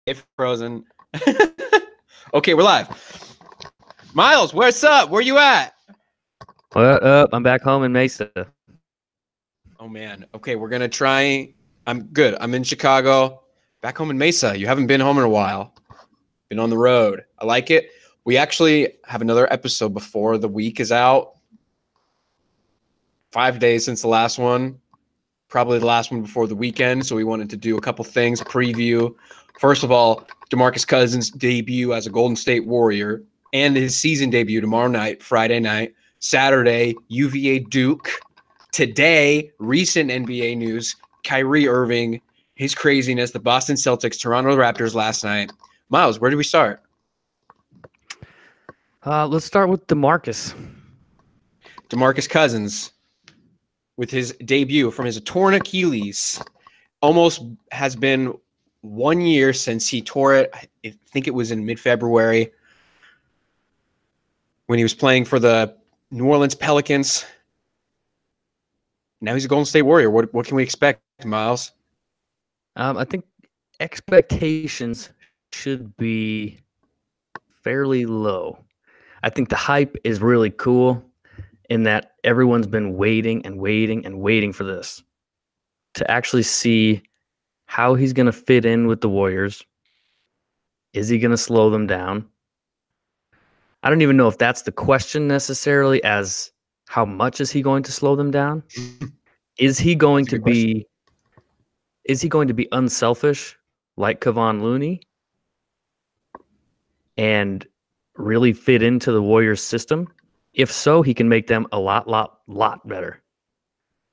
If frozen. Okay, we're live. Miles, what's up? Where you at? What up? I'm back home in Mesa. Oh man. Okay, we're gonna try. I'm good. I'm in Chicago. Back home in Mesa. You haven't been home in a while. Been on the road. I like it. We actually have another episode before the week is out. 5 days since the last one. Probably the last one before the weekend. So we wanted to do a couple things, preview. First of all, DeMarcus Cousins' debut as a Golden State Warrior and his season debut tomorrow night, Friday night. Saturday, UVA Duke. Today, recent NBA news, Kyrie Irving, his craziness, the Boston Celtics, Toronto Raptors last night. Miles, where do we start? Let's start with DeMarcus. DeMarcus Cousins with his debut from his torn Achilles. Almost has been 1 year since he tore it. I think it was in mid-February when he was playing for the New Orleans Pelicans. Now he's a Golden State Warrior. What can we expect, Miles? I think expectations should be fairly low. I think the hype is really cool in that everyone's been waiting and waiting and waiting for this to actually see how he's going to fit in with the Warriors. Is he going to slow them down? I don't even know if that's the question necessarily, as how much is he going to slow them down? Is he going to be unselfish like Kevon Looney and really fit into the Warriors system? If so, he can make them a lot better,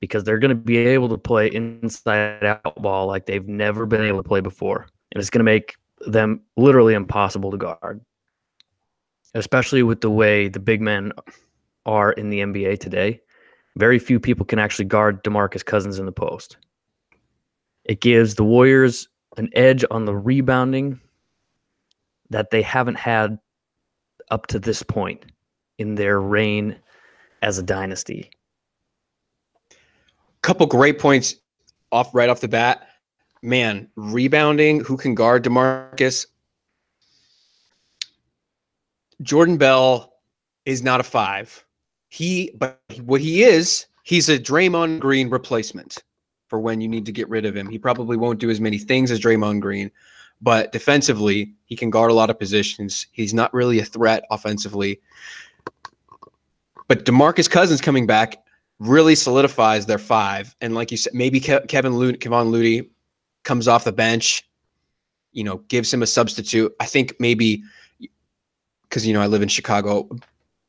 because they're going to be able to play inside out ball like they've never been able to play before. And it's going to make them literally impossible to guard, especially with the way the big men are in the NBA today. Very few people can actually guard DeMarcus Cousins in the post. It gives the Warriors an edge on the rebounding that they haven't had up to this point in their reign as a dynasty. Couple great points right off the bat. Man, rebounding, who can guard DeMarcus? Jordan Bell is not a 5. But what he is, he's a Draymond Green replacement for when you need to get rid of him. He probably won't do as many things as Draymond Green, but defensively, he can guard a lot of positions. He's not really a threat offensively. But DeMarcus Cousins coming back really solidifies their 5. And like you said, maybe Kevon Looney comes off the bench, gives him a substitute. I think maybe because, I live in Chicago,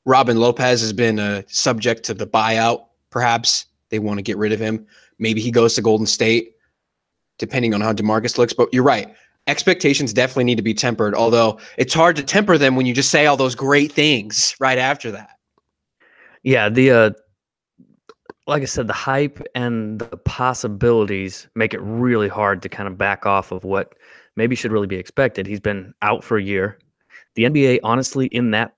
Robin Lopez has been subject to the buyout. Perhaps they want to get rid of him. Maybe he goes to Golden State, depending on how DeMarcus looks. But you're right. Expectations definitely need to be tempered, although it's hard to temper them when you just say all those great things right after that. Yeah, like I said, the hype and the possibilities make it really hard to kind of back off of what maybe should really be expected. He's been out for a year. The NBA, honestly, in that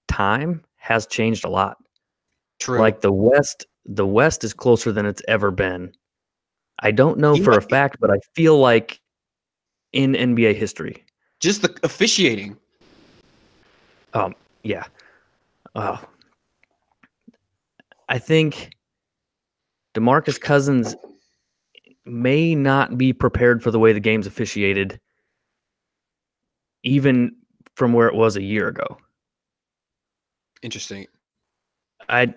time has changed a lot. True. Like the West is closer than it's ever been. I don't know for a fact, but I feel like in NBA history. Just the officiating. Yeah. I think DeMarcus Cousins may not be prepared for the way the game's officiated, even from where it was a year ago. Interesting. Adding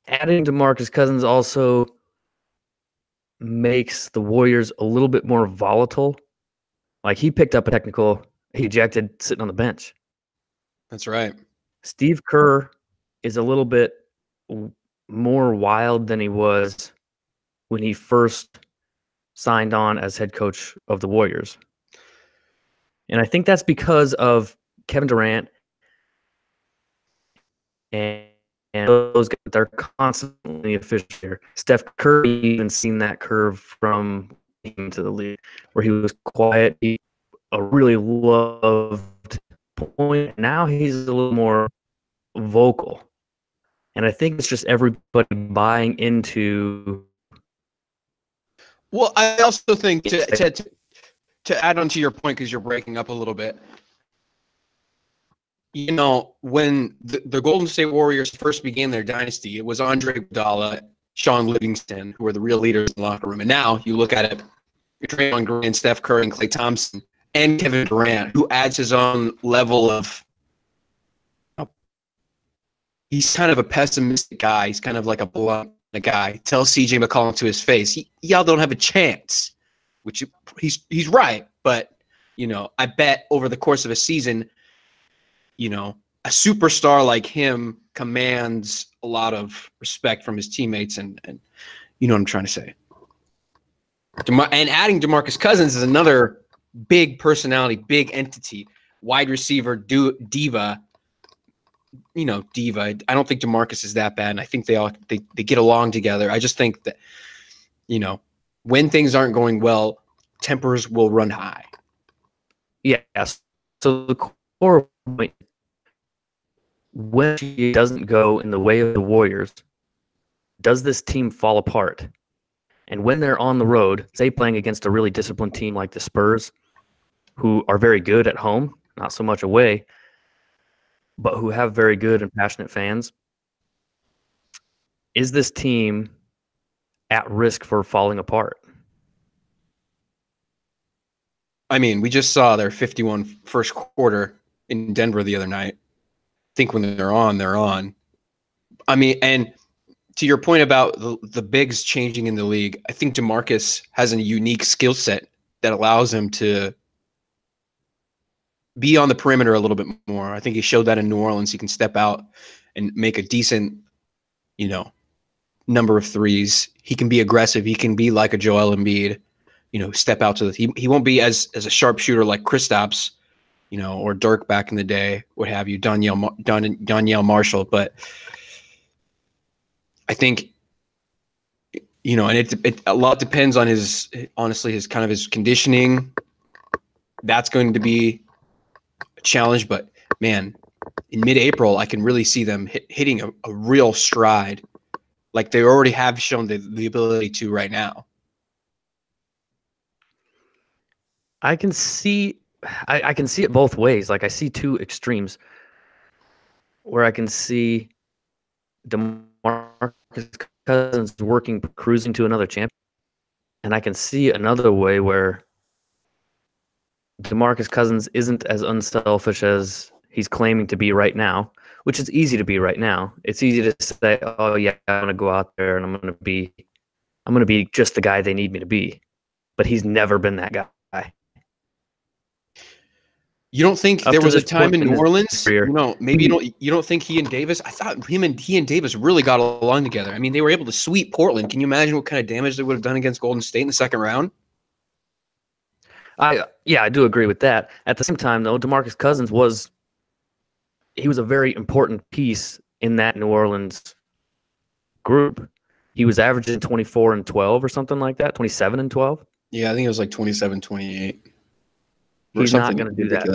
DeMarcus Cousins also makes the Warriors a little bit more volatile. Like, he picked up a technical, he ejected sitting on the bench. That's right. Steve Kerr is a little bit more wild than he was when he first signed on as head coach of the Warriors. And I think that's because of Kevin Durant and those guys. They're constantly official here. Steph Curry even seen that curve from into the league, where he was quiet, a really loved point. Now he's a little more vocal. And I think it's just everybody buying into. Well, I also think to add on to your point, because you're breaking up a little bit, you know, when the Golden State Warriors first began their dynasty, it was Andre Iguodala, Sean Livingston, who were the real leaders in the locker room. And now you look at it, you're Draymond Green, Steph Curry, and Klay Thompson, and Kevin Durant, who adds his own level of. He's kind of a pessimistic guy. He's kind of like a blunt guy. Tell CJ McCollum to his face, y'all don't have a chance, which he's right. But, you know, I bet over the course of a season, you know, a superstar like him commands a lot of respect from his teammates, and you know what I'm trying to say. And adding DeMarcus Cousins is another big personality, big entity, wide receiver, diva. You know, diva. I don't think DeMarcus is that bad, and I think they get along together. I just think that, you know, when things aren't going well, tempers will run high. Yes. So the core point, when it doesn't go in the way of the Warriors, does this team fall apart? And when they're on the road, say playing against a really disciplined team like the Spurs, who are very good at home, not so much away, but who have very good and passionate fans, is this team at risk for falling apart? I mean, we just saw their 51 first quarter in Denver the other night. I think when they're on, they're on. I mean, and to your point about the bigs changing in the league, I think DeMarcus has a unique skill set that allows him to be on the perimeter a little bit more. I think he showed that in New Orleans. He can step out and make a decent, you know, number of threes. He can be aggressive. He can be like a Joel Embiid, you know, step out to he won't be as a sharpshooter like Kristaps, you know, or Dirk back in the day, what have you, Donyell Marshall. But I think, you know, and it a lot depends on his kind of his conditioning. That's going to be a challenge, but man, in mid-April, I can really see them hitting a real stride, like they already have shown the ability to right now. I can see it both ways. Like I see two extremes where I can see DeMarcus Cousins cruising to another champion, and I can see another way where DeMarcus Cousins isn't as unselfish as he's claiming to be right now, which is easy to be right now. It's easy to say, "Oh yeah, I'm gonna go out there and I'm gonna be just the guy they need me to be," but he's never been that guy. You don't think there was a time in New Orleans? You know, maybe you don't think he and Davis? I thought he and Davis really got along together. I mean, they were able to sweep Portland. Can you imagine what kind of damage they would have done against Golden State in the second round? I do agree with that. At the same time, though, DeMarcus Cousins was a very important piece in that New Orleans group. He was averaging 24 and 12 or something like that, 27 and 12. Yeah, I think it was like 27, 28. He's not going to do that.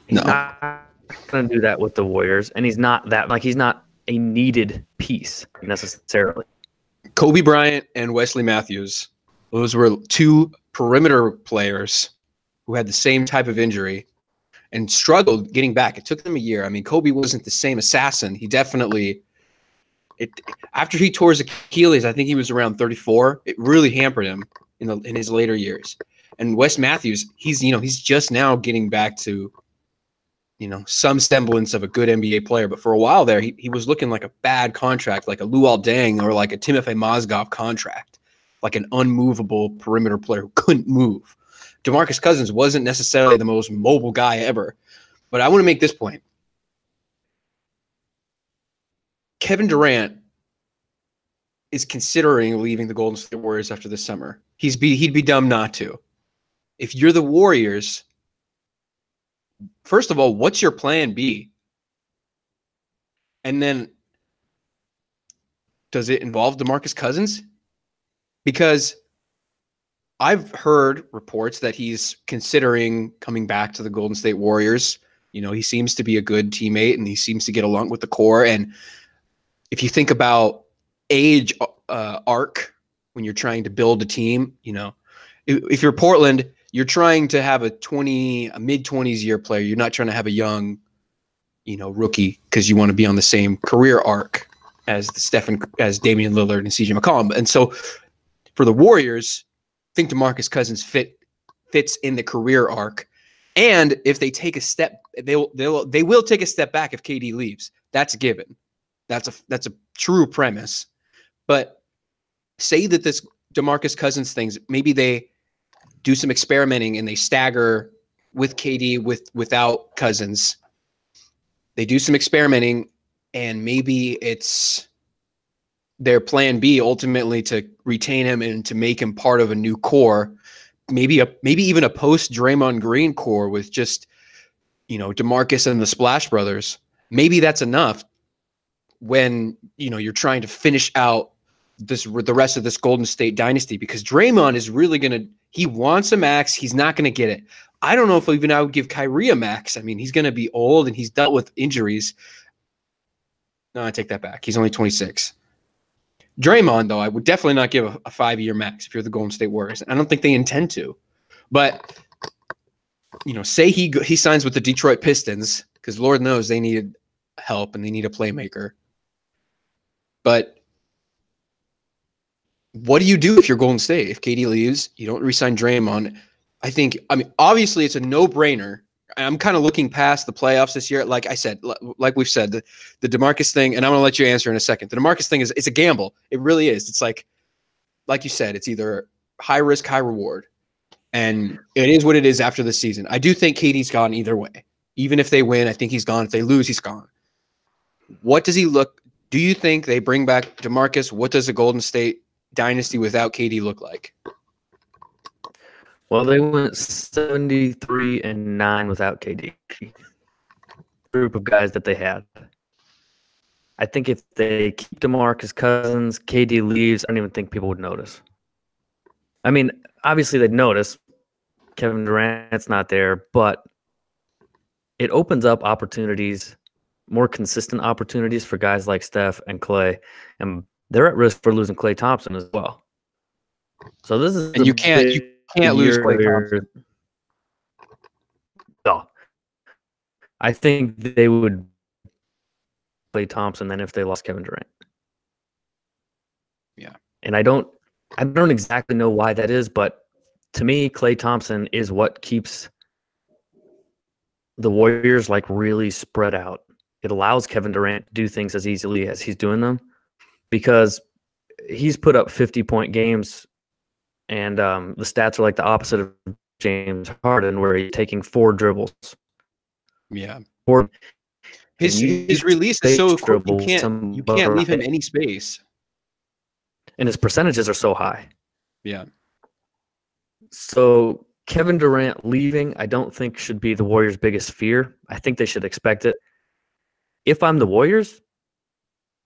He's not going to do that with the Warriors, and he's not a needed piece necessarily. Kobe Bryant and Wesley Matthews, those were two perimeter players who had the same type of injury and struggled getting back. It took them a year. I mean, Kobe wasn't the same assassin. He definitely after he tore his Achilles, I think he was around 34. It really hampered him in his later years. And Wes Matthews, he's just now getting back to, you know, some semblance of a good NBA player. But for a while there, he was looking like a bad contract, like a Luol Deng or like a Timofey Mozgov contract, like an unmovable perimeter player who couldn't move. DeMarcus Cousins wasn't necessarily the most mobile guy ever. But I want to make this point. Kevin Durant is considering leaving the Golden State Warriors after this summer. He'd be dumb not to. If you're the Warriors, first of all, what's your plan B? And then does it involve DeMarcus Cousins? Because I've heard reports that he's considering coming back to the Golden State Warriors. You know, he seems to be a good teammate and he seems to get along with the core. And if you think about age arc when you're trying to build a team, you know, if you're Portland, you're trying to have a mid-20s year player. You're not trying to have a young, rookie because you want to be on the same career arc as Damian Lillard and CJ McCollum. And so for the Warriors, I think DeMarcus Cousins fits in the career arc. And if they take a step, they will take a step back if KD leaves. That's a given. That's a true premise. But say that this DeMarcus Cousins things, maybe they do some experimenting and they stagger with KD without Cousins. They do some experimenting, and maybe it's their plan B ultimately to retain him and to make him part of a new core. Maybe even a post Draymond Green core with just, DeMarcus and the Splash Brothers. Maybe that's enough when, you're trying to finish out the rest of this Golden State dynasty, because Draymond is really he wants a max. He's not going to get it. I don't know if even I would give Kyrie a max. I mean, he's going to be old and he's dealt with injuries. No, I take that back. He's only 26. Draymond, though, I would definitely not give a 5-year max if you're the Golden State Warriors. I don't think they intend to. But, say he signs with the Detroit Pistons, because Lord knows they need help and they need a playmaker. But what do you do if you're Golden State? If KD leaves, you don't re-sign Draymond. Obviously it's a no-brainer. I'm kind of looking past the playoffs this year. Like I said, like we've said, the DeMarcus thing, and I'm going to let you answer in a second. The DeMarcus thing it's a gamble. It really is. It's like you said, it's either high risk, high reward. And it is what it is after the season. I do think KD's gone either way. Even if they win, I think he's gone. If they lose, he's gone. What does he look? Do you think they bring back DeMarcus? What does a Golden State dynasty without KD look like? Well, they went 73-9 without KD. Group of guys that they had. I think if they keep DeMarcus Cousins, KD leaves, I don't even think people would notice. I mean, obviously they'd notice. Kevin Durant's not there, but it opens up opportunities, more consistent opportunities for guys like Steph and Klay, and they're at risk for losing Klay Thompson as well. So this is you can't lose Klay Thompson. No, I think they would Klay Thompson than if they lost Kevin Durant. Yeah, and I don't exactly know why that is, but to me, Klay Thompson is what keeps the Warriors really spread out. It allows Kevin Durant to do things as easily as he's doing them, because he's put up 50-point games, and the stats are like the opposite of James Harden, where he's taking 4 dribbles. Yeah. His release is so quick. You can't leave him any space. And his percentages are so high. Yeah. So Kevin Durant leaving, I don't think should be the Warriors' biggest fear. I think they should expect it. If I'm the Warriors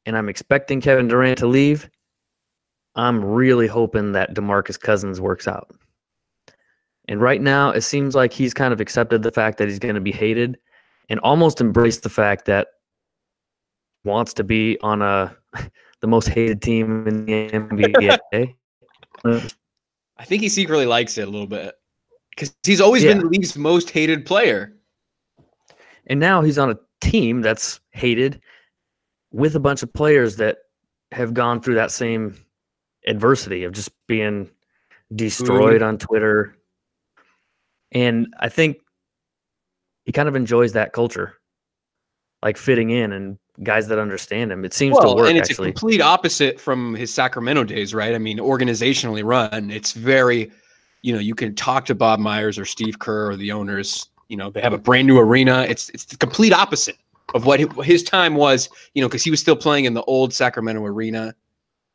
and I'm expecting Kevin Durant to leave, I'm really hoping that DeMarcus Cousins works out. And right now, it seems like he's kind of accepted the fact that he's going to be hated and almost embraced the fact that he wants to be on the most hated team in the NBA. I think he secretly likes it a little bit because he's always been the league's most hated player. And now he's on a team that's hated with a bunch of players that have gone through that same adversity of just being destroyed on Twitter. And I think he kind of enjoys that culture, like fitting in and guys that understand him. It seems to work, and it's actually. A complete opposite from his Sacramento days, right? I mean, organizationally run, it's very, you can talk to Bob Myers or Steve Kerr or the owners. They have a brand new arena. It's the complete opposite of what his time was, because he was still playing in the old Sacramento arena,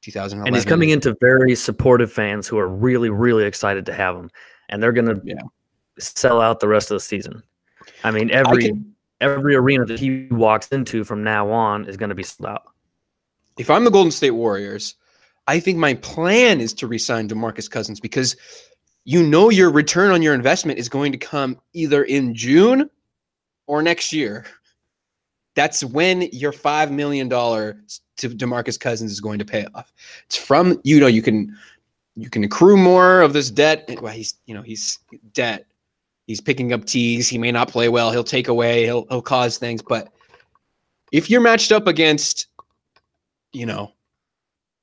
2011. And he's coming into very supportive fans who are really, really excited to have him. And they're going to sell out the rest of the season. I mean, every arena that he walks into from now on is going to be sold out. If I'm the Golden State Warriors, I think my plan is to re-sign DeMarcus Cousins because your return on your investment is going to come either in June or next year. That's when your $5 million to DeMarcus Cousins is going to pay off. It's from, you can you can accrue more of this debt. Well, he's debt. He's picking up tees. He may not play well. He'll take away. He'll cause things. But if you're matched up against,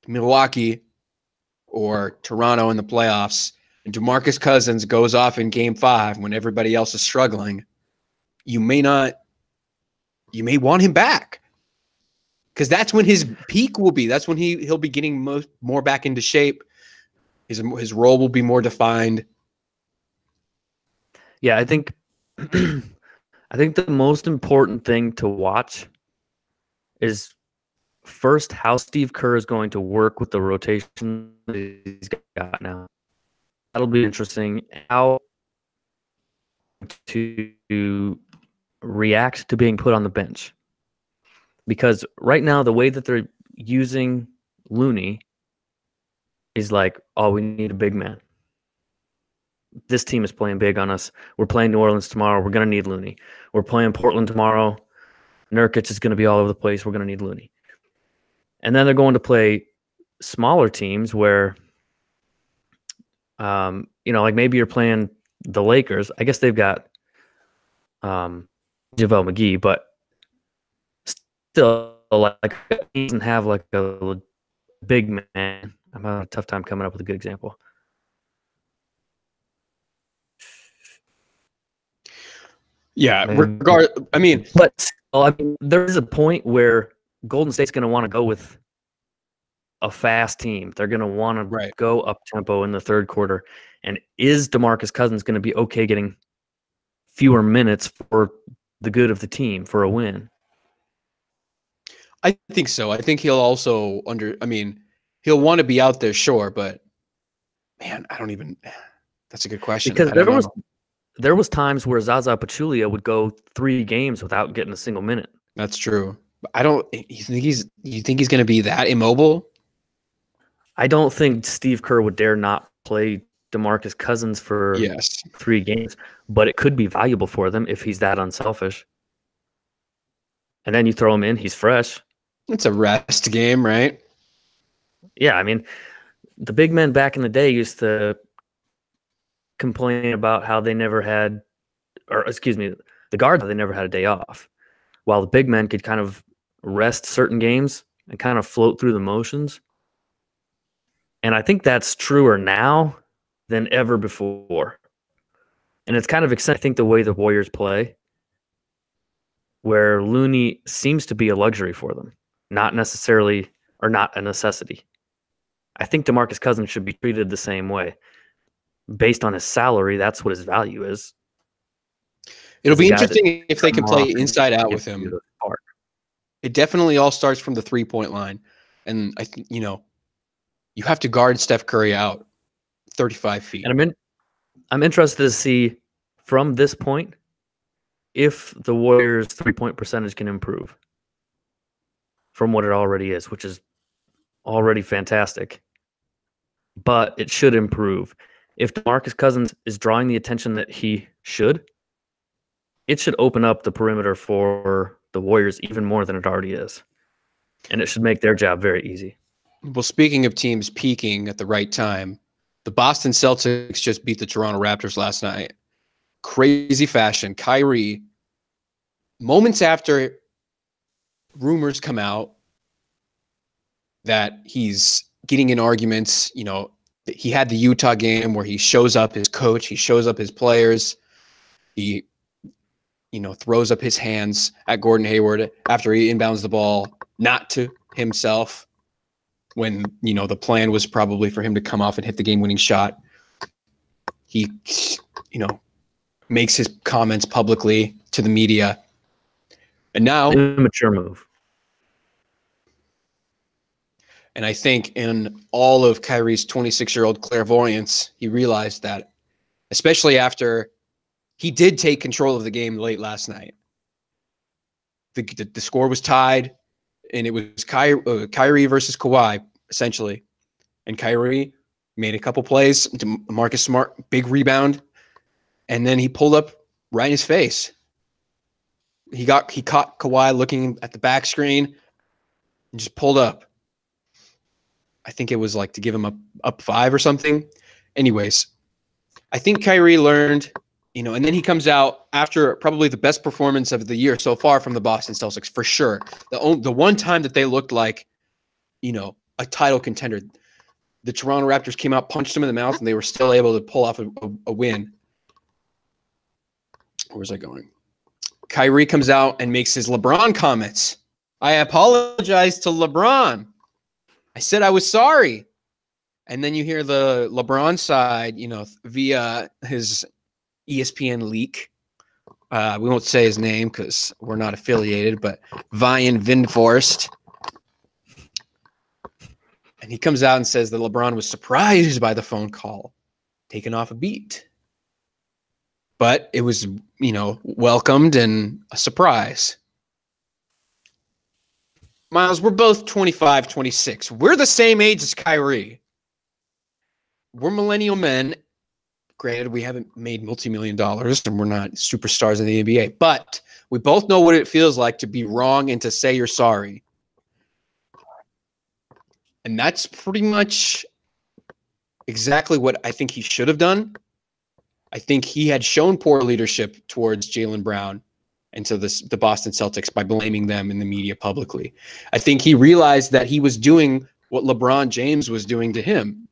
Milwaukee or Toronto in the playoffs, and DeMarcus Cousins goes off in Game 5 when everybody else is struggling, you may want him back, because that's when his peak will be. That's when he'll be getting more back into shape. His role will be more defined. Yeah, I think the most important thing to watch is first how Steve Kerr is going to work with the rotation that he's got now. That'll be interesting. How to react to being put on the bench. Because right now, the way that they're using Looney is like, oh, we need a big man. This team is playing big on us. We're playing New Orleans tomorrow. We're going to need Looney. We're playing Portland tomorrow. Nurkic is going to be all over the place. We're going to need Looney. And then they're going to play smaller teams where, like maybe you're playing the Lakers. I guess they've got JaVale McGee, but still, like, he doesn't have like a big man. I'm having a tough time coming up with a good example. Yeah, but there is a point where Golden State's going to want to go with a fast team. They're going to want to go up tempo in the third quarter. And is DeMarcus Cousins going to be okay getting fewer minutes for the good of the team for a win? I think so. I think he'll also he'll want to be out there, sure, but man, that's a good question. Because there was times where Zaza Pachulia would go 3 games without getting a single minute. That's true. You think he's going to be that immobile? I don't think Steve Kerr would dare not play DeMarcus Cousins for 3 games, but it could be valuable for them if he's that unselfish. And then you throw him in, he's fresh. It's a rest game, right? Yeah, the big men back in the day used to complain about how they never had, the guards, they never had a day off, while the big men could kind of rest certain games and kind of float through the motions. And I think that's truer now than ever before. And it's kind of exciting, I think, the way the Warriors play, where Looney seems to be a luxury for them, not necessarily, or not a necessity. I think DeMarcus Cousins should be treated the same way. Based on his salary, that's what his value is. It'll be interesting if they can play inside out with him. It definitely all starts from the 3-point line. And I think, you have to guard Steph Curry out 35 feet. And I'm interested to see from this point if the Warriors' 3-point percentage can improve from what it already is, which is already fantastic. But it should improve. If DeMarcus Cousins is drawing the attention that he should, it should open up the perimeter for the Warriors even more than it already is. And it should make their job very easy. Well, speaking of teams peaking at the right time, the Boston Celtics just beat the Toronto Raptors last night. Crazy fashion. Kyrie, moments after rumors come out that he's getting in arguments, he had the Utah game where he shows up his coach, he shows up his players, he, throws up his hands at Gordon Hayward after he inbounds the ball, not to himself, when, the plan was probably for him to come off and hit the game-winning shot. He, makes his comments publicly to the media. And now... immature move. And I think in all of Kyrie's 26-year-old clairvoyance, he realized that, especially after he did take control of the game late last night. The score was tied, and it was Kyrie versus Kawhi, essentially. And Kyrie made a couple plays. Marcus Smart, big rebound. And then he pulled up right in his face. He caught Kawhi looking at the back screen and just pulled up. I think it was like to give him up 5 or something. Anyways, I think Kyrie learned, and then he comes out after probably the best performance of the year so far from the Boston Celtics, for sure. The one time that they looked like, a title contender, the Toronto Raptors came out, punched them in the mouth, and they were still able to pull off a win. Where was I going? Kyrie comes out and makes his LeBron comments. I apologize to LeBron. I said I was sorry. And then you hear the LeBron side, via his ESPN leak. We won't say his name because we're not affiliated, but Vian Vindvorst. And he comes out and says that LeBron was surprised by the phone call, taken off a beat. But it was, welcomed and a surprise. Miles, we're both 25, 26. We're the same age as Kyrie. We're millennial men. Granted, we haven't made multi-million dollars and we're not superstars in the NBA, but we both know what it feels like to be wrong and to say you're sorry. And that's pretty much exactly what I think he should have done. I think he had shown poor leadership towards Jaylen Brown and to the Boston Celtics by blaming them in the media publicly. I think he realized that he was doing what LeBron James was doing to him.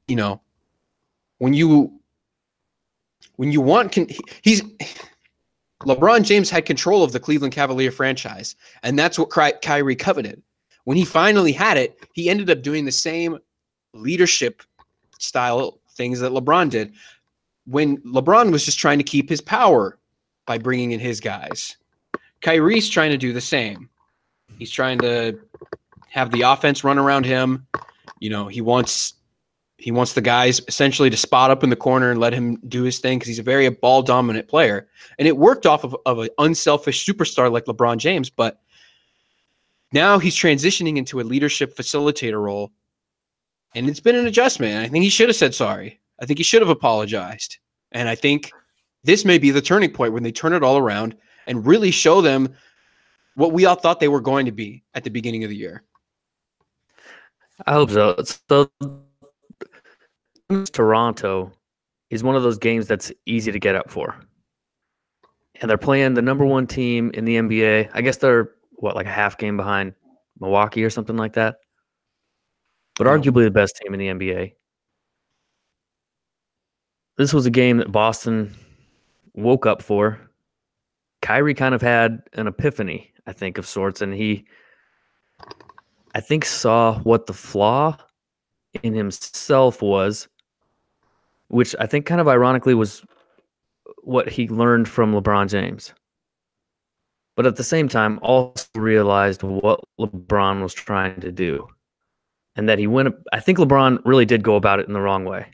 When you want, LeBron James had control of the Cleveland Cavalier franchise, and that's what Kyrie coveted. When he finally had it, he ended up doing the same leadership style things that LeBron did when LeBron was just trying to keep his power by bringing in his guys. Kyrie's trying to do the same. He's trying to have the offense run around him. He wants the guys essentially to spot up in the corner and let him do his thing because he's a very ball-dominant player. And it worked off of an unselfish superstar like LeBron James, but now he's transitioning into a leadership facilitator role, and it's been an adjustment. I think he should have said sorry. I think he should have apologized. And I think this may be the turning point when they turn it all around and really show them what we all thought they were going to be at the beginning of the year. I hope so. So Toronto is one of those games that's easy to get up for. And they're playing the number 1 team in the NBA. I guess they're, like a half game behind Milwaukee or something like that. But arguably the best team in the NBA. This was a game that Boston woke up for. Kyrie kind of had an epiphany, I think, of sorts. And he, I think, saw what the flaw in himself was, which I think kind of ironically was what he learned from LeBron James. But at the same time, also realized what LeBron was trying to do. And that I think LeBron really did go about it in the wrong way.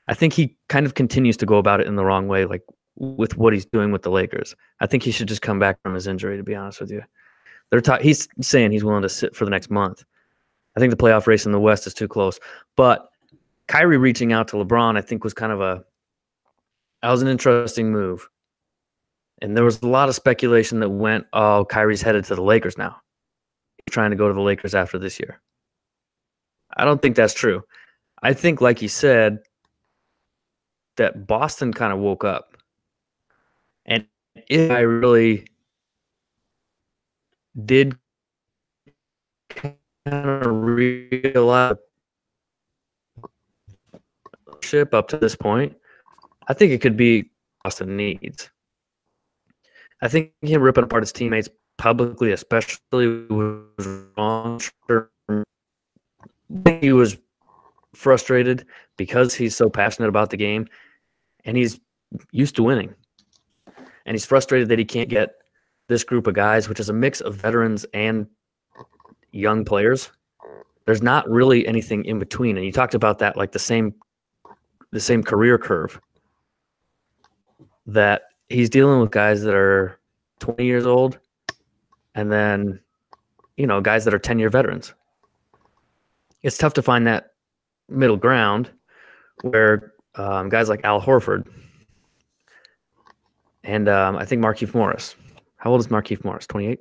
I think he kind of continues to go about it in the wrong way, like with what he's doing with the Lakers. I think he should just come back from his injury, to be honest with you. He's saying he's willing to sit for the next month. I think the playoff race in the West is too close. But Kyrie reaching out to LeBron, I think, was kind of that was an interesting move. And there was a lot of speculation that went, oh, Kyrie's headed to the Lakers now. He's trying to go to the Lakers after this year. I don't think that's true. I think, like he said, that Boston kind of woke up. And if I really did kind of realize ship up to this point, I think it could be Boston needs. I think him ripping apart his teammates publicly, especially, was wrong. He was frustrated because he's so passionate about the game and he's used to winning. And he's frustrated that he can't get this group of guys, which is a mix of veterans and young players. There's not really anything in between. And you talked about that, like the same career curve, that he's dealing with guys that are 20 years old and then, guys that are 10-year veterans. It's tough to find that middle ground where guys like Al Horford and I think Markieff Morris. How old is Markieff Morris? 28?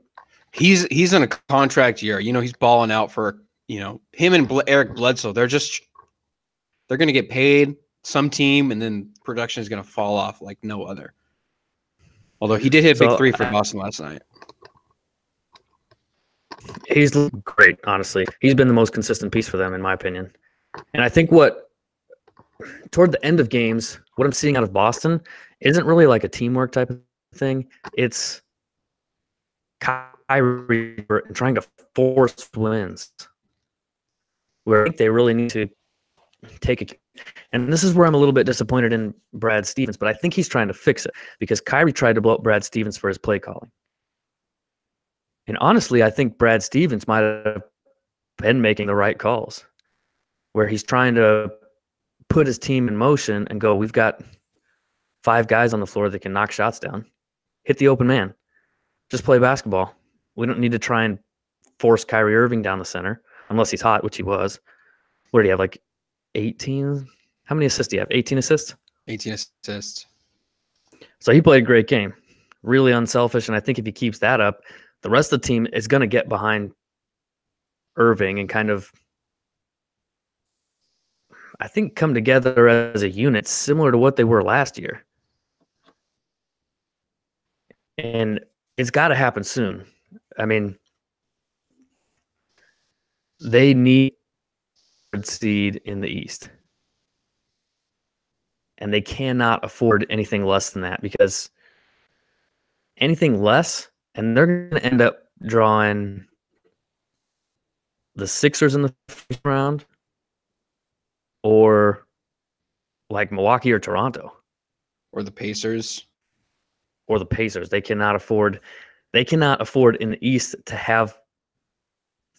He's in a contract year. He's balling out for, him and Eric Bledsoe, they're going to get paid some team, and then production is going to fall off like no other. Although he did hit big three for Boston last night. He's great, honestly. He's been the most consistent piece for them, in my opinion. And I think toward the end of games, what I'm seeing out of Boston isn't really like a teamwork type of thing. It's Kyrie trying to force wins, where I think they really need to take it. And this is where I'm a little bit disappointed in Brad Stevens, but I think he's trying to fix it because Kyrie tried to blow up Brad Stevens for his play calling. And honestly, I think Brad Stevens might have been making the right calls, where he's trying to put his team in motion and go, we've got 5 guys on the floor that can knock shots down. Hit the open man. Just play basketball. We don't need to try and force Kyrie Irving down the center, unless he's hot, which he was. What did he have, like 18? How many assists do you have? 18 assists? 18 assists. So he played a great game. Really unselfish, and I think if he keeps that up, the rest of the team is going to get behind Irving and kind of, I think, come together as a unit similar to what they were last year. And it's got to happen soon. I mean, they need a seed in the East. And they cannot afford anything less than that, because anything less, and they're going to end up drawing the Sixers in the first round, or like Milwaukee or Toronto. Or the Pacers. Or the Pacers. They cannot afford in the East to have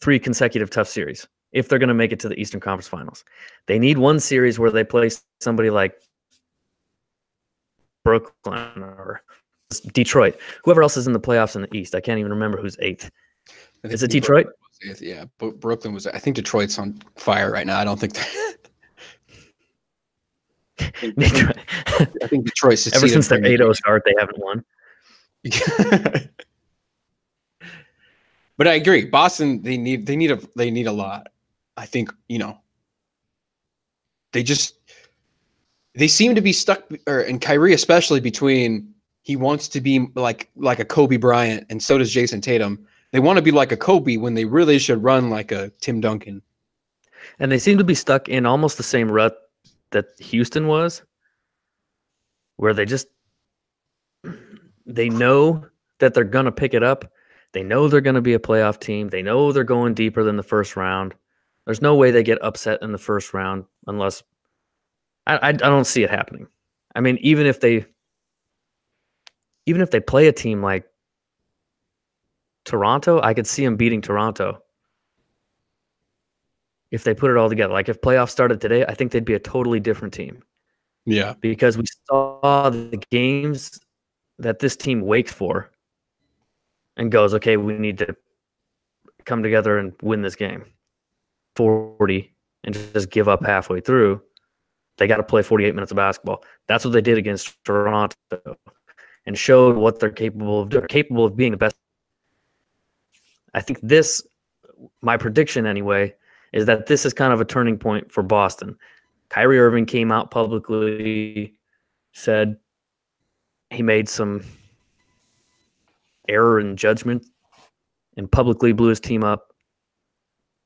3 consecutive tough series if they're going to make it to the Eastern Conference Finals. They need one series where they play somebody like Brooklyn or Detroit. Whoever else is in the playoffs in the East. I can't even remember who's 8th. Is it Detroit? Yeah, but Brooklyn was. I think Detroit's on fire right now. I don't think that. I think Detroit's ever since their 8-0 start, they haven't won. But I agree. Boston, they need a lot. I think, they seem to be stuck, and Kyrie especially, between he wants to be like a Kobe Bryant, and so does Jason Tatum. They want to be like a Kobe when they really should run like a Tim Duncan. And they seem to be stuck in almost the same rut that Houston was, where they know that they're going to pick it up. They know they're going to be a playoff team. They know they're going deeper than the first round. There's no way they get upset in the first round unless I don't see it happening. I mean, even if they play a team like Toronto, I could see them beating Toronto. If they put it all together, like if playoffs started today, I think they'd be a totally different team. Yeah. Because we saw the games that this team wakes for and goes, okay, we need to come together and win this game 40 and just give up halfway through. They got to play 48 minutes of basketball. That's what they did against Toronto and showed what they're capable of doing. They're capable of being the best. I think my prediction anyway, is that this is kind of a turning point for Boston. Kyrie Irving came out publicly, said he made some error in judgment and publicly blew his team up,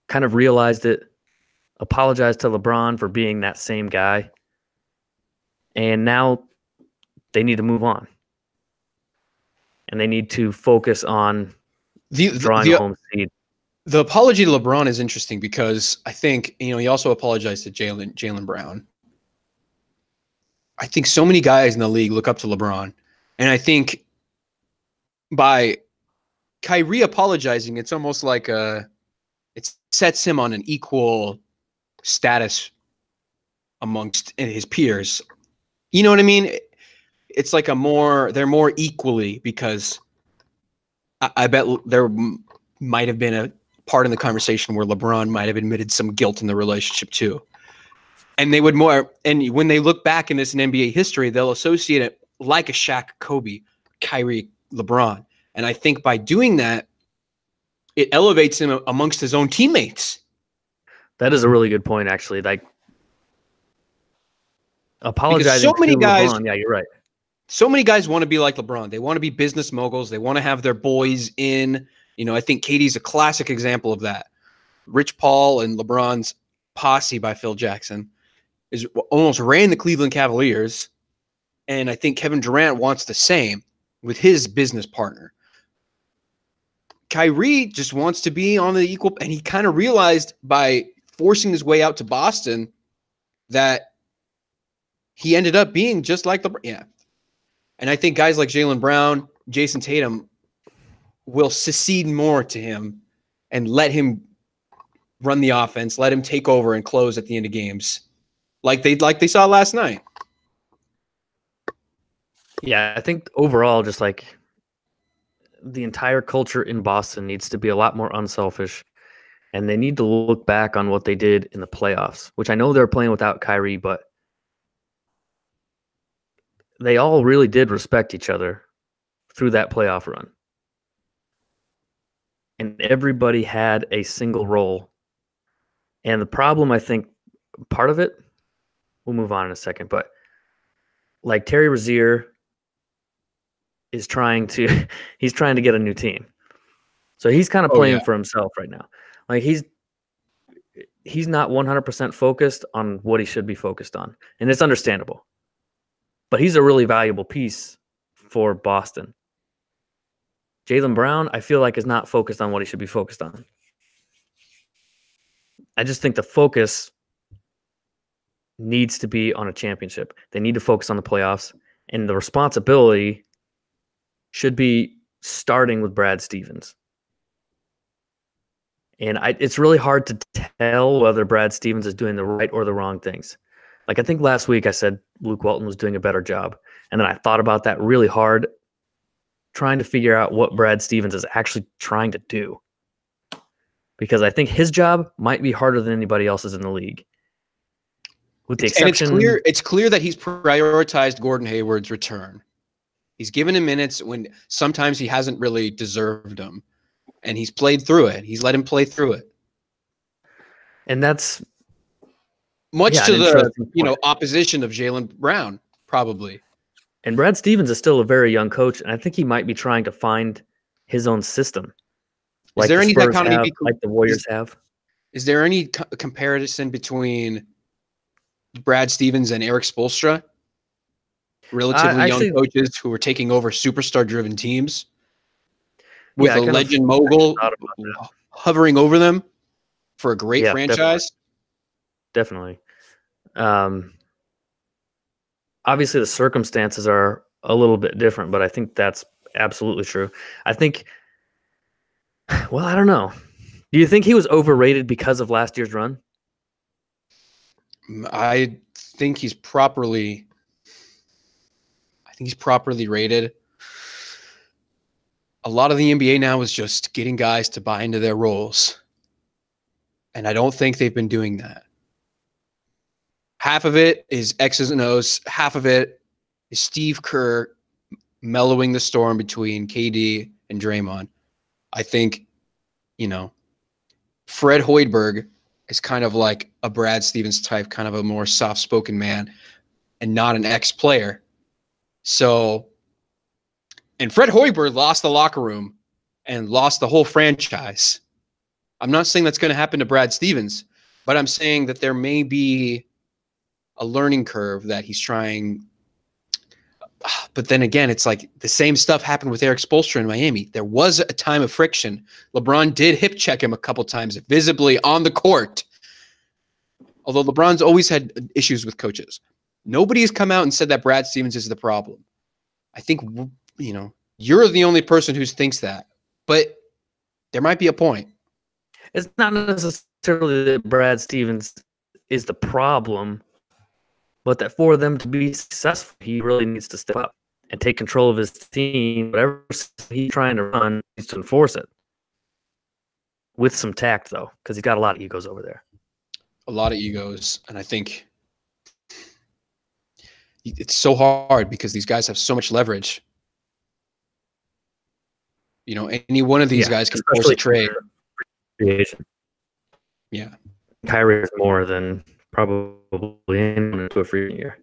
kind of realized it, apologized to LeBron for being that same guy, and now they need to move on. And they need to focus on drawing a home seed. The apology to LeBron is interesting because I think, he also apologized to Jaylen Brown. I think so many guys in the league look up to LeBron. And I think by Kyrie apologizing, it's almost like it sets him on an equal status amongst his peers. You know what I mean? It's like they're more equally, because I bet there might have been a part in the conversation where LeBron might have admitted some guilt in the relationship too. And they would and when they look back in this in NBA history, they'll associate it like a Shaq, Kobe, Kyrie, LeBron. And I think by doing that, it elevates him amongst his own teammates. That is a really good point, actually. Like Because apologizing so to many guys, LeBron. Yeah, you're right. so many guys want to be like LeBron. They want to be business moguls. They want to have their boys in. I think Katie's a classic example of that. Rich Paul and LeBron's posse by Phil Jackson is almost ran the Cleveland Cavaliers. And I think Kevin Durant wants the same with his business partner. Kyrie just wants to be on the equal, and he kind of realized by forcing his way out to Boston that he ended up being just like LeBron. Yeah. And I think guys like Jaylen Brown, Jason Tatum will secede more to him and let him run the offense, let him take over and close at the end of games like they saw last night. Yeah, I think overall, just like the entire culture in Boston needs to be a lot more unselfish, and they need to look back on what they did in the playoffs, which I know they're playing without Kyrie, but they all really did respect each other through that playoff run. And everybody had a single role. And the problem, I think, part of it, we'll move on in a second, but like Terry Rozier is trying to he's trying to get a new team. So he's kind of playing for himself right now. Like he's not 100% focused on what he should be focused on. And it's understandable. But he's a really valuable piece for Boston. Jaylen Brown, I feel like, is not focused on what he should be focused on. I just think the focus needs to be on a championship. They need to focus on the playoffs, and the responsibility should be starting with Brad Stevens. And it's really hard to tell whether Brad Stevens is doing the right or the wrong things. Like I think last week I said Luke Walton was doing a better job. And then I thought about that really hard, trying to figure out what Brad Stevens is actually trying to do. Because I think his job might be harder than anybody else's in the league. With the exception, and it's clear that he's prioritized Gordon Hayward's return. He's given him minutes when sometimes he hasn't really deserved them. And he's played through it. He's let him play through it. And that's much to the opposition of Jaylen Brown, probably. And Brad Stevens is still a very young coach, and I think he might be trying to find his own system. Like the Spurs have, like the Warriors have. Is there any comparison between Brad Stevens and Eric Spoelstra? Relatively young coaches who were taking over superstar-driven teams with a legend mogul hovering over them for a great franchise. Definitely. Obviously, the circumstances are a little bit different, but I think that's absolutely true. I think, well, I don't know. Do you think he was overrated because of last year's run? I think he's properly rated. A lot of the NBA now is just getting guys to buy into their roles. And I don't think they've been doing that. Half of it is X's and O's. Half of it is Steve Kerr mellowing the storm between KD and Draymond. I think, Fred Hoiberg is kind of like a Brad Stevens type, kind of a more soft-spoken man and not an ex-player. So, and Fred Hoiberg lost the locker room and lost the whole franchise. I'm not saying that's going to happen to Brad Stevens, but I'm saying that there may be a learning curve that he's trying. But then again, it's like the same stuff happened with Eric Spoelstra in Miami. There was a time of friction. LeBron did hip check him a couple times, visibly on the court. Although LeBron's always had issues with coaches. Nobody has come out and said that Brad Stevens is the problem. I think, you're the only person who thinks that. But there might be a point. It's not necessarily that Brad Stevens is the problem, but that for them to be successful, he really needs to step up and take control of his team. Whatever he's trying to run, he needs to enforce it. With some tact, though, because he's got a lot of egos over there. A lot of egos. And I think it's so hard because these guys have so much leverage. Any one of these guys can force a trade. Creation. Yeah. Kyrie is more than probably anyone into a free year.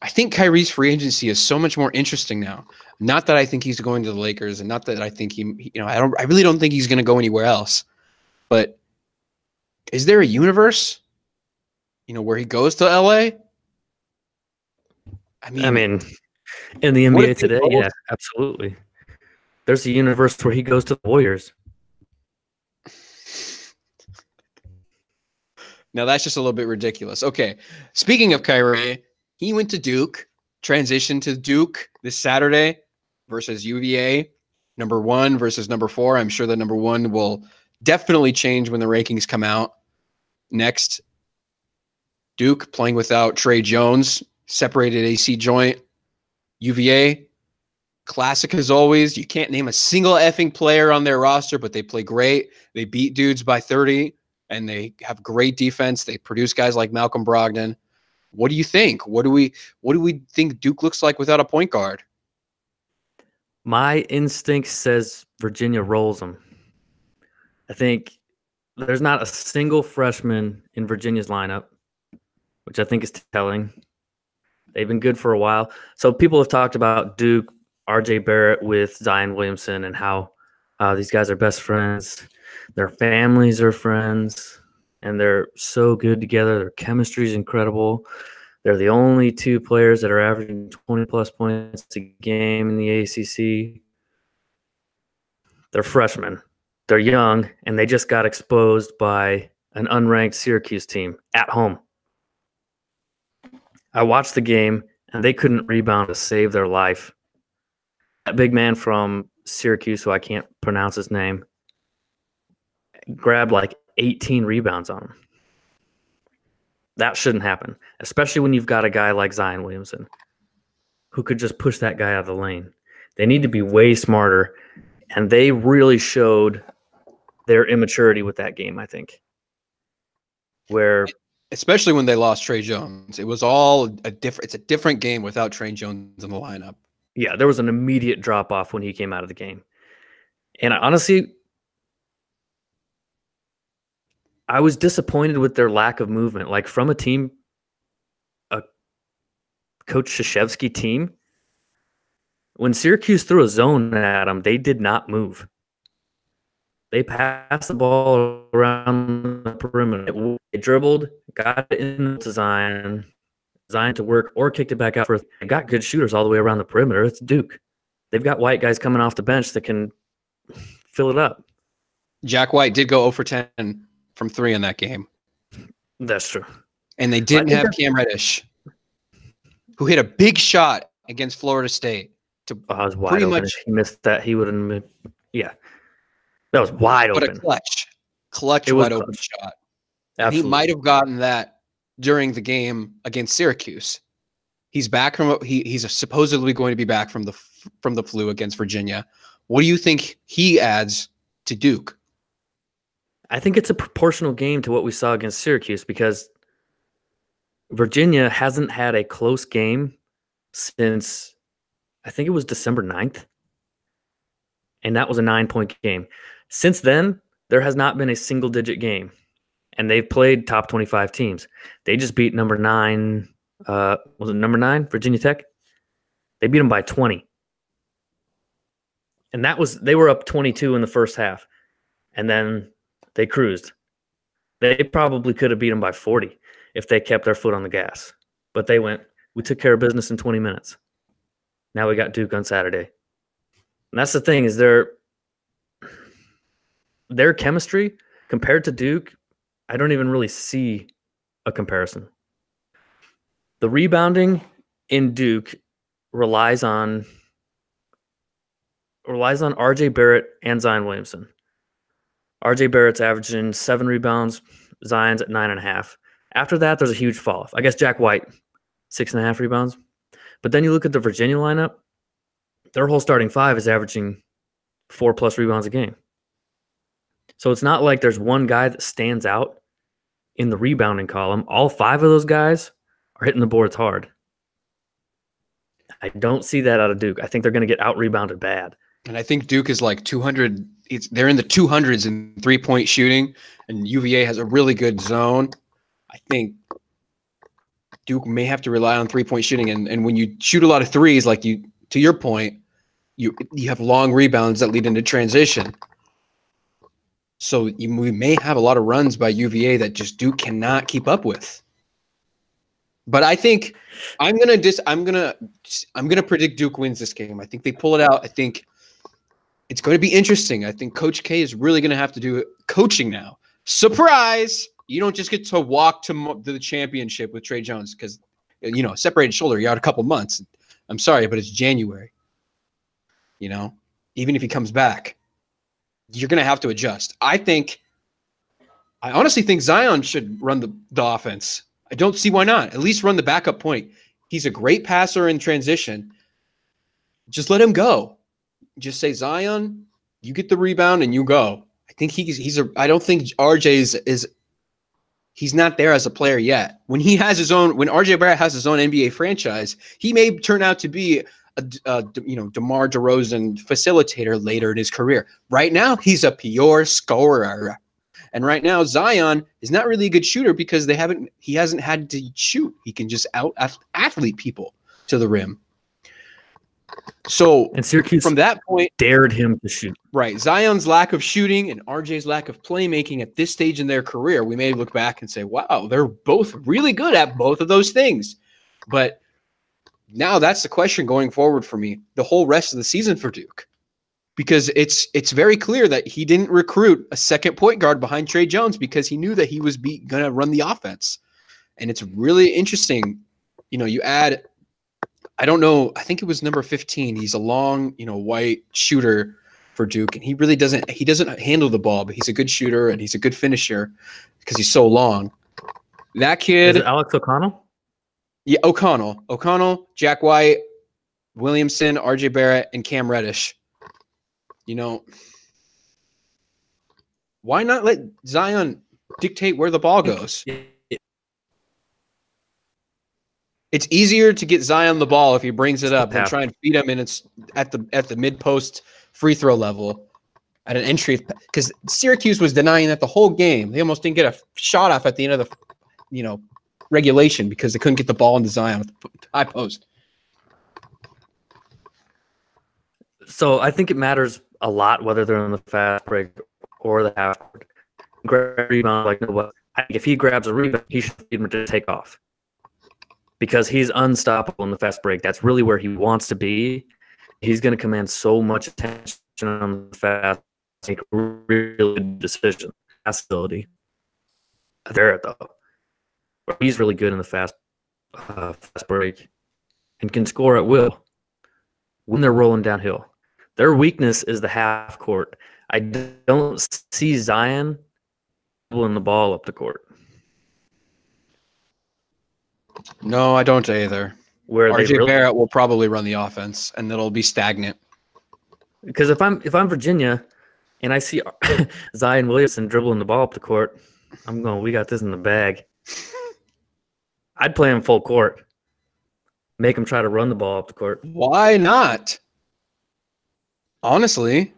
I think Kyrie's free agency is so much more interesting now. Not that I think he's going to the Lakers, and not that I think I really don't think he's going to go anywhere else. But is there a universe, where he goes to LA? I I mean, mean, in the what if NBA they today, both? yeah, absolutely. There's a universe where he goes to the Warriors. Now that's just a little bit ridiculous. Okay, speaking of Kyrie, he went to Duke, transitioned to Duke this Saturday versus UVA, number 1 versus number 4. I'm sure the number 1 will definitely change when the rankings come out. Next, Duke playing without Trey Jones, separated AC joint. UVA, classic as always. You can't name a single effing player on their roster, but they play great. They beat dudes by 30, and they have great defense. They produce guys like Malcolm Brogdon. What do you think? What do we think Duke looks like without a point guard? My instinct says Virginia rolls them. I think there's not a single freshman in Virginia's lineup, which I think is telling. They've been good for a while. So people have talked about Duke, RJ Barrett with Zion Williamson and how these guys are best friends. Their families are friends, and they're so good together. Their chemistry is incredible. They're the only 2 players that are averaging 20-plus points a game in the ACC. They're freshmen. They're young, and they just got exposed by an unranked Syracuse team at home. I watched the game, and they couldn't rebound to save their life. That big man from Syracuse, who I can't pronounce his name, grabbed like 18 rebounds on him. That shouldn't happen, especially when you've got a guy like Zion Williamson who could just push that guy out of the lane. They need to be way smarter, and they really showed their immaturity with that game, I think. Where, especially when they lost Trey Jones, it was all it's a different game without Trey Jones in the lineup. yeah, there was an immediate drop off when he came out of the game. And honestly, I was disappointed with their lack of movement. Like from a Coach Krzyzewski team, when Syracuse threw a zone at them, they did not move. They passed the ball around the perimeter. They dribbled, got it into Zion to work, or kicked it back out. They got good shooters all the way around the perimeter. It's Duke. They've got white guys coming off the bench that can fill it up. Jack White did go 0 for 10 from 3 in that game. That's true. And they didn't have Cam Reddish, who hit a big shot against Florida State. I was wide open. If he missed that, he would have. Yeah, that was wide open. But a clutch wide open shot. And he might have gotten that during the game against Syracuse. He's back from he's supposedly going to be back from the flu against Virginia. What do you think he adds to Duke? I think it's a proportional game to what we saw against Syracuse because Virginia hasn't had a close game since I think it was December 9th. And that was a 9-point game. Since then, there has not been a single-digit game. And they've played top 25 teams. They just beat number 9. Was it number 9, Virginia Tech? They beat them by 20. And they were up 22 in the first half. And then they cruised. They probably could have beat them by 40 if they kept their foot on the gas. But they we took care of business in 20 minutes. Now we got Duke on Saturday. And that's the thing is their chemistry compared to Duke, I don't even really see a comparison. The rebounding in Duke relies on RJ Barrett and Zion Williamson. RJ Barrett's averaging 7 rebounds, Zion's at 9.5. After that, there's a huge fall off. I guess Jack White, 6.5 rebounds. But then you look at the Virginia lineup, their whole starting 5 is averaging 4+ rebounds a game. So it's not like there's one guy that stands out in the rebounding column. All 5 of those guys are hitting the boards hard. I don't see that out of Duke. I think they're going to get out-rebounded bad. And I think Duke is like 200. They're in the 200s in 3-point shooting, and UVA has a really good zone. I think Duke may have to rely on 3-point shooting. And when you shoot a lot of threes, like to your point, you have long rebounds that lead into transition. So we may have a lot of runs by UVA that just Duke cannot keep up with. But I think I'm gonna predict Duke wins this game. I think they pull it out. I think it's going to be interesting. I think Coach K is really going to have to do coaching now. Surprise! You don't just get to walk to the championship with Trey Jones because, separated shoulder, you're out a couple months. I'm sorry, but it's January. Even if he comes back, you're going to have to adjust. I honestly think Zion should run the offense. I don't see why not. At least run the backup point. He's a great passer in transition. Just let him go. Just say, Zion, you get the rebound and you go. I think I don't think RJ he's not there as a player yet. When RJ Barrett has his own NBA franchise, he may turn out to be a DeMar DeRozan facilitator later in his career. Right now, he's a pure scorer. And right now, Zion is not really a good shooter because he hasn't had to shoot. He can just out-athlete people to the rim. So, and Syracuse from that point, dared him to shoot. Right. Zion's lack of shooting and RJ's lack of playmaking at this stage in their career, we may look back and say, wow, they're both really good at both of those things. But now that's the question going forward for me, the whole rest of the season for Duke. Because it's very clear that he didn't recruit a second point guard behind Trey Jones because he knew that he was going to run the offense. And it's really interesting. You add – I don't know. I think it was number 15. He's a long, white shooter for Duke, and he really doesn't handle the ball, but he's a good shooter and he's a good finisher because he's so long. That kid. Is it Alex O'Connell? Yeah, O'Connell, Jack White, Williamson, RJ Barrett, and Cam Reddish. Why not let Zion dictate where the ball goes? It's easier to get Zion the ball if he brings it up than try and feed him, and it's at the mid-post free throw level at an entry. Because Syracuse was denying that the whole game. They almost didn't get a shot off at the end of the regulation because they couldn't get the ball into Zion with the high post. So I think it matters a lot whether they're on the fast break or the half. Grab rebound, if he grabs a rebound, he should feed him to take off. Because he's unstoppable in the fast break. That's really where he wants to be. He's going to command so much attention on the fast, make a really good decision. Ability there, though. He's really good in the fast break and can score at will when they're rolling downhill. Their weakness is the half court. I don't see Zion pulling the ball up the court. No, I don't either. RJ Barrett will probably run the offense, and it'll be stagnant. Because if I'm Virginia, and I see Zion Williamson dribbling the ball up the court, I'm going, we got this in the bag. I'd play him full court. Make him try to run the ball up the court. Why not? Honestly.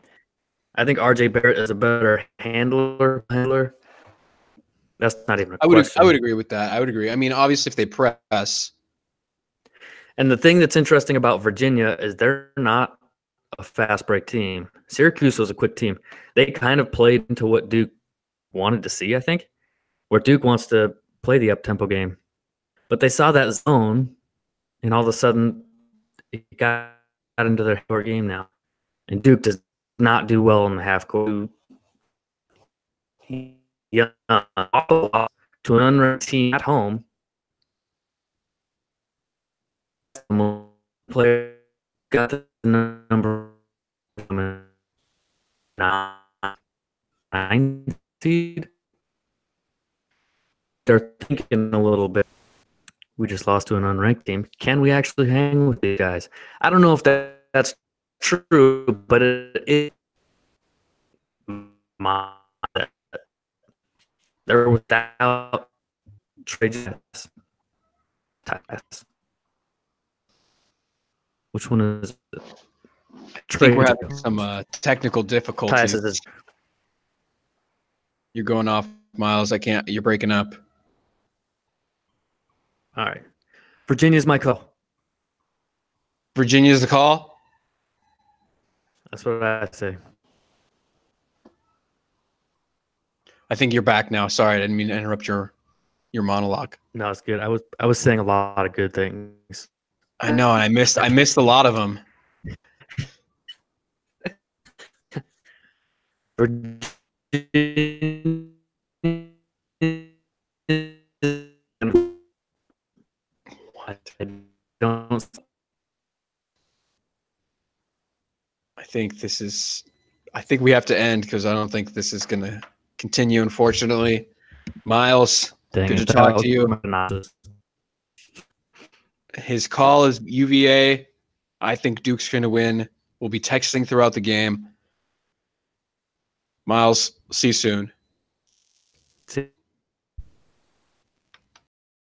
I think RJ Barrett is a better handler. That's not even a question. I would agree with that. I would agree. I mean, obviously, if they press. And the thing that's interesting about Virginia is they're not a fast break team. Syracuse was a quick team. They kind of played into what Duke wanted to see, I think, where Duke wants to play the up-tempo game. But they saw that zone, and all of a sudden, it got into their core game now. And Duke does not do well in the half court. Yeah, to an unranked team at home. Player got the number 9 seed. They're thinking a little bit. We just lost to an unranked team. Can we actually hang with these guys? I don't know if that's true, but it my. They're without trade. Which one is it? I think we're having some technical difficulties. Tyus You're going off, Miles. I can't. You're breaking up. All right. Virginia's my call. Virginia's the call. That's what I say. I think you're back now. Sorry, I didn't mean to interrupt your monologue. No, it's good. I was saying a lot of good things. I know, and I missed a lot of them. What? I think we have to end because I don't think this is going to continue, unfortunately. Miles, good to talk to you. His call is UVA. I think Duke's going to win. We'll be texting throughout the game. Miles, see you soon.